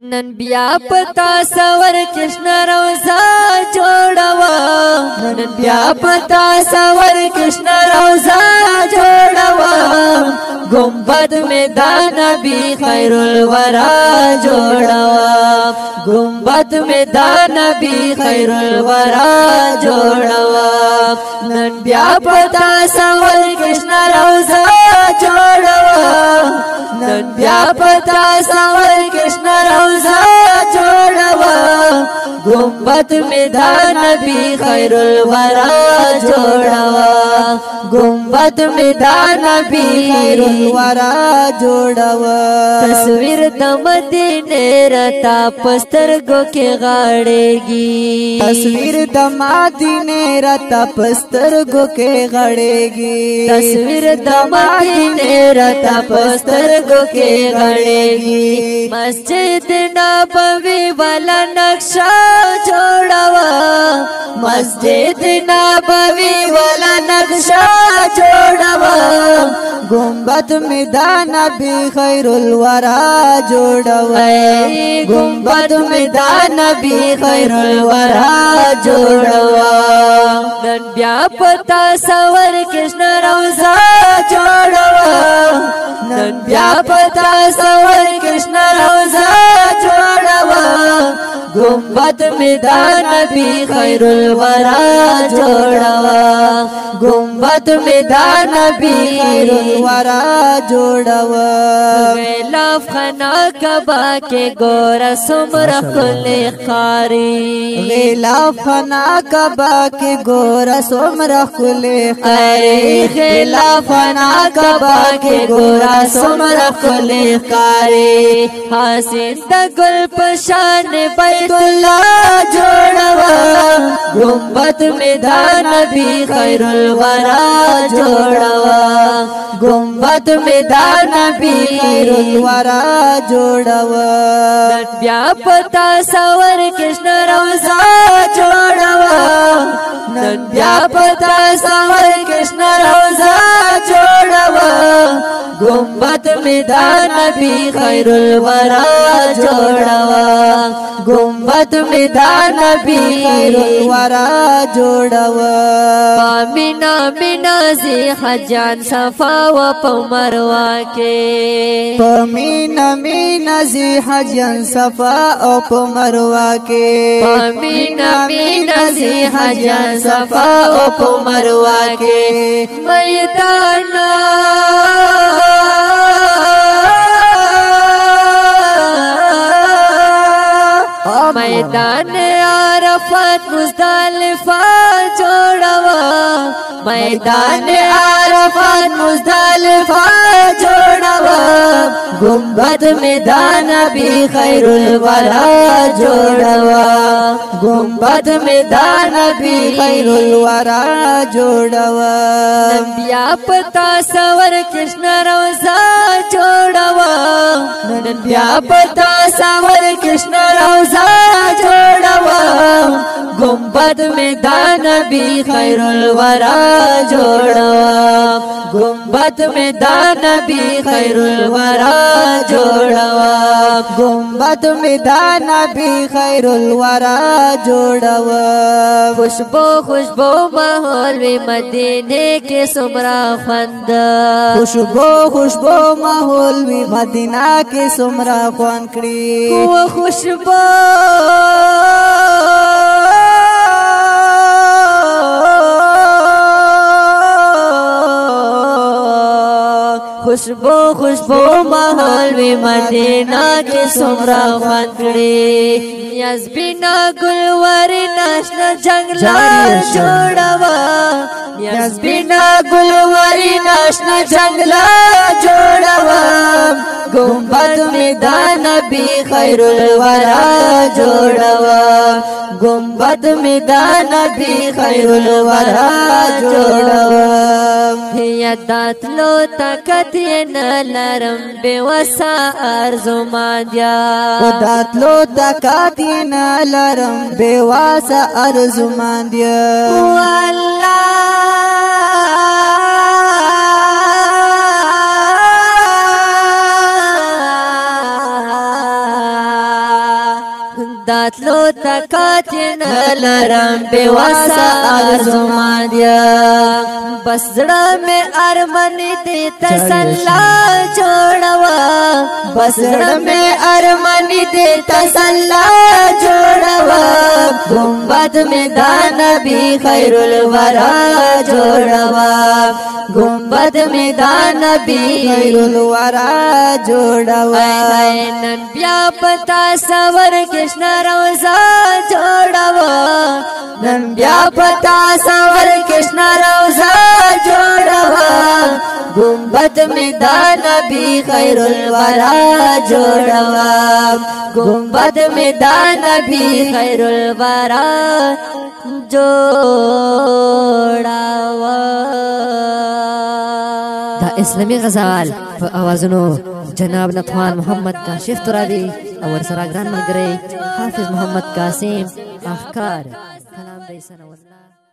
नन बिया पता सवर कृष्ण रोजा जोड़वा नन बिया पता सवर कृष्ण रोजा जोड़वा गुंबद में दाना भी खैरुल वरा जोड़वा गुंबद में दाना भी खैरुल वरा जोड़वा नन बिया पता सवर कृष्ण रोजा जोड़वा नन बिया पता सवर कृष्ण रोजा जोड़वा गुंबद में दाना भी खैरुल वरा जोड़वा गुंबद में दाना भी खैरुल वरा जोड़वा तस्वीर दमदीने रता पस्तरगो के गाड़ेगी तस्वीर दमदीने रता पस्तरगो के गाड़ेगी तस्वीर दमदीने रता पस्तरगो के गाड़ेगी मस्जिद नबवी वाला नक्शा जोड़वा मस्जिद नबवी वाला नक्शा जोड़वा गुंबद में दाना भी खैरुल वरा जोड़वा गुंबद में दाना भी खैरुल वरा जोड़वा नन ब्या पता सवर कृष्ण रोजा जोड़वा नन ब्या पता सवर कृष्ण रोजा जोड़वा गुंबद में दाना भी खैरुल वरा जोड़वा गुंबद में दाना भी खैरुल वरा जोड़वा गिलाफ खाना कबा के गोरा सुमर खुले खारी गिलाफ खाना कबा के गोरा सुमर खुले खारी गिलाफ खाना कबा के गोरा सुमर खुले खारी हासिन गुल पशान बैतुल्लाह जोड़वा गुंबद में दाना भी खैरुल वरा जोड़वा गुंबद में दाना भी खैरुल वरा जोड़वा ब्या पता सवर कृष्ण रोजा जोड़वा नन ब्या पता सवर कृष्ण रोजा जोड़वा गुंबद में दाना भी खैरुल वरा जोड़वा गुंबद में दाना भी खैरुल वरा जोड़वा मीना मीना से हजान सफा व पमरवा के मीना मीना से हजान सफा और पमरवा के मीना मीना से हजान सफा व पमरवा के मैदान मैदान आरफत मुज़दलिफा जोड़वा मैदान आरफत मुज़दलिफा जोड़वा गुंबद में दाना भी खैरुल वरा जोड़वा गुंबद में दाना भी खैरुल वरा जोड़वा नबिया पता सवर कृष्ण रोजा जोड़वा नबिया पता सवर कृष्ण रोजा जोड़वा गुंबद में दाना भी खैरुल वरा जोड़वा गुंबद में दाना भी खैरुल वरा जोड़वा गुंबद में दाना भी खैरुल वरा जोड़वा खुशबू खुशबू माहौल में मदीने के सुमरा खंद खुशबू खुशबू माहौल में मदीना के सुमरा खंकड़ी वो खुशबू खुशबू खुशबू माहौल में मदीना के सुमरा खंकड़ी यस्बिना गुलवारी नाशना जंगला जोड़वा यस्बिना गुलवारी नाशना जंगला जोड़वा गुंबद में दाना भी खैरुल वरा जोड़वा गुंबद में दाना भी खैरुल वरा जोड़वा दात लो ताकत ये न लरम बेवसा अर्जुमांदिया दात लो ताकत ये न लरम बेवसा अर्जुमांदिया अल्लाह داتلو تکاتن لرم بواسا آرزومانیا بس زړه میں ارمانی دی تسلا جوړوا بس زړه میں ارمانی دی تسلا جوړوا گنبد میں دا نبی خیر الورا جوړوا گنبد میں دا نبی خیر الورا جوړوا نن بیا پتا سور کشن روزا جوړوا نن بیا پتا سور کشن روزا جوړوا گنبد میں دا نبی خیر الورا جوړوا گنبد میں دا نبی خیر الورا جوړوا دا اسلامی غزال په اوازونو جناب نطوان محمد کاشف ترابی او ورسره ګران ملګری حافظ محمد قاسم اخکار کلام دی سنه والله